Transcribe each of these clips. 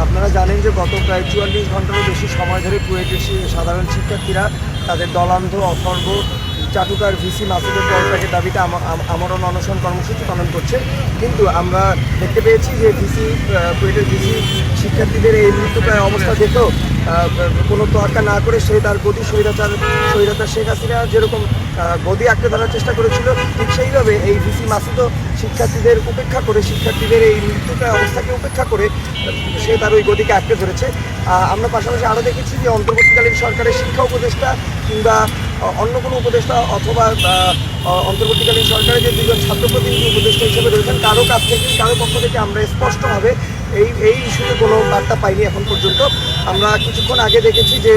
আপনারা জানেন যে গত প্রায় ৪৪ ঘন্টারও বেশি সময় ধরে কুয়েটের সাধারণ শিক্ষার্থীরা তাদের দলান্ধ অথর্ব চাটুকার ভিসি মাসুদের পদত্যাগের দাবিতে আমরণ অনশন কর্মসূচি পালন করছে। কিন্তু আমরা দেখতে পেয়েছি যে কুয়েটের ভিসি শিক্ষার্থীদের এই মৃত্যুপ্রায় অবস্থা দেখেও কোনো তোয়াক্কা না করে সে তার গদি স্বৈরাচার শেখ হাসিনা যেরকম গদি আঁকড়ে ধরার চেষ্টা করেছিল, ঠিক সেইভাবে এই ভিসি মাসুদও শিক্ষার্থীদের উপেক্ষা করে, শিক্ষার্থীদের এই মৃত্যুপ্রায় অবস্থাকে উপেক্ষা করে সে তার ওই গদিকে আঁকড়ে ধরেছে। আমরা পাশাপাশি আরও দেখেছি যে অন্তর্বর্তীকালীন সরকারের শিক্ষা উপদেষ্টা কিংবা অন্য কোনো উপদেষ্টা অথবা অন্তর্বর্তীকালীন সরকারের যে দুজন ছাত্র প্রতিনিধি উপদেষ্টা হিসেবে রয়েছেন কারো পক্ষ থেকে আমরা স্পষ্টভাবে এই ইস্যুতে কোনো বার্তা পাইনি এখন পর্যন্ত। আমরা কিছুক্ষণ আগে দেখেছি যে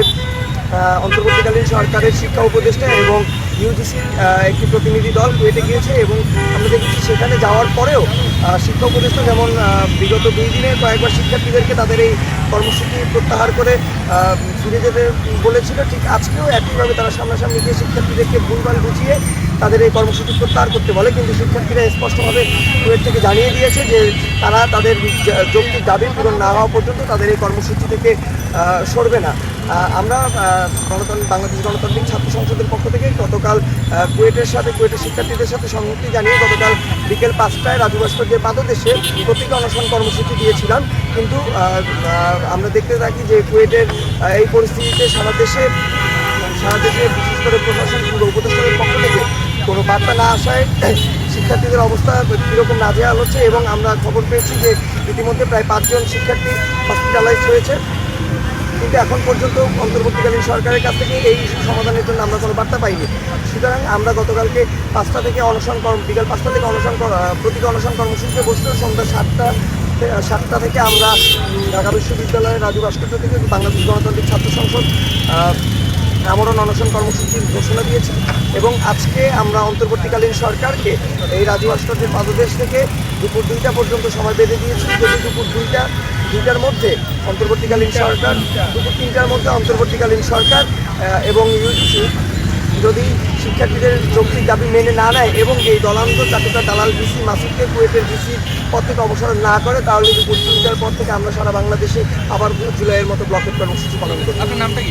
অন্তর্বর্তীকালীন সরকারের শিক্ষা উপদেষ্টা এবং ইউজিসির একটি প্রতিনিধি দল কুয়েটে গিয়েছে এবং আমরা দেখেছি সেখানে যাওয়ার পরেও শিক্ষা উপদেষ্টা যেমন বিগত 2 দিনে কয়েকবার শিক্ষার্থীদেরকে তাদের এই কর্মসূচি প্রত্যাহার করে ফিরে যেতে বলেছিল, ঠিক আজকেও একইভাবে তারা সামনাসামনি গিয়ে শিক্ষার্থীদেরকে ভুলভাল বুঝিয়ে তাদের এই কর্মসূচি প্রত্যাহার করতে বলে। কিন্তু শিক্ষার্থীরা স্পষ্টভাবে কুয়েট থেকে জানিয়ে দিয়েছে যে তারা তাদের যৌক্তিক দাবি পূরণ না হওয়া পর্যন্ত তাদের এই কর্মসূচি থেকে সরবে না। আমরা বাংলাদেশ গণতান্ত্রিক ছাত্র সংসদের পক্ষ থেকে গতকাল কুয়েটের শিক্ষার্থীদের সাথে সংহতি জানিয়ে গতকাল বিকেল 5টায় রাজু ভাস্কর্যের পাদদেশে প্রতীকী অনশন কর্মসূচি দিয়েছিলাম। কিন্তু আমরা দেখতে থাকি যে কুয়েটের এই পরিস্থিতিতে সারা দেশে বিশেষ করে প্রশাসন কিংবা উপদেষ্টাদের পক্ষ থেকে কোনো বার্তা না আসায় শিক্ষার্থীদের অবস্থা কীরকম নাজেহাল হচ্ছে এবং আমরা খবর পেয়েছি যে ইতিমধ্যে প্রায় 5 জন শিক্ষার্থী হসপিটালাইজড হয়েছে। কিন্তু এখন পর্যন্ত অন্তর্বর্তীকালীন সরকারের কাছ থেকে এই ইস্যু সমাধানের জন্য আমরা কোনো বার্তা পাইনি। সুতরাং আমরা গতকালকে বিকাল 5টা থেকে প্রতীকী অনশন কর্মসূচিতে বসলেও সন্ধ্যা 7টা থেকে আমরা ঢাকা বিশ্ববিদ্যালয়ের রাজু ভাস্কর্য থেকে বাংলাদেশ গণতান্ত্রিক ছাত্র সংসদ আমরণ অনশন কর্মসূচির ঘোষণা দিয়েছি এবং আজকে আমরা অন্তর্বর্তীকালীন সরকারকে এই রাজু ভাস্কর্যের পাদদেশ থেকে দুপুর 2টা পর্যন্ত সময় বেঁধে দিয়েছি। যদি দুপুর 2টার মধ্যে অন্তর্বর্তীকালীন সরকার দুপুর 3টার মধ্যে অন্তর্বর্তীকালীন সরকার এবং ইউজিসি যদি শিক্ষার্থীদের যৌক্তিক দাবি মেনে না নেয় এবং এই দলান্ধ চাটুকার দালাল ভিসি মাসুদকে কুয়েটের ভিসির পদ থেকে অবসর না করে, তাহলে দুপুর 3টার পর থেকে আমরা সারা বাংলাদেশে আবার জুলাইয়ের মতো ব্লকেট কর্মসূচি পালন করি। আপনার নামটা কি?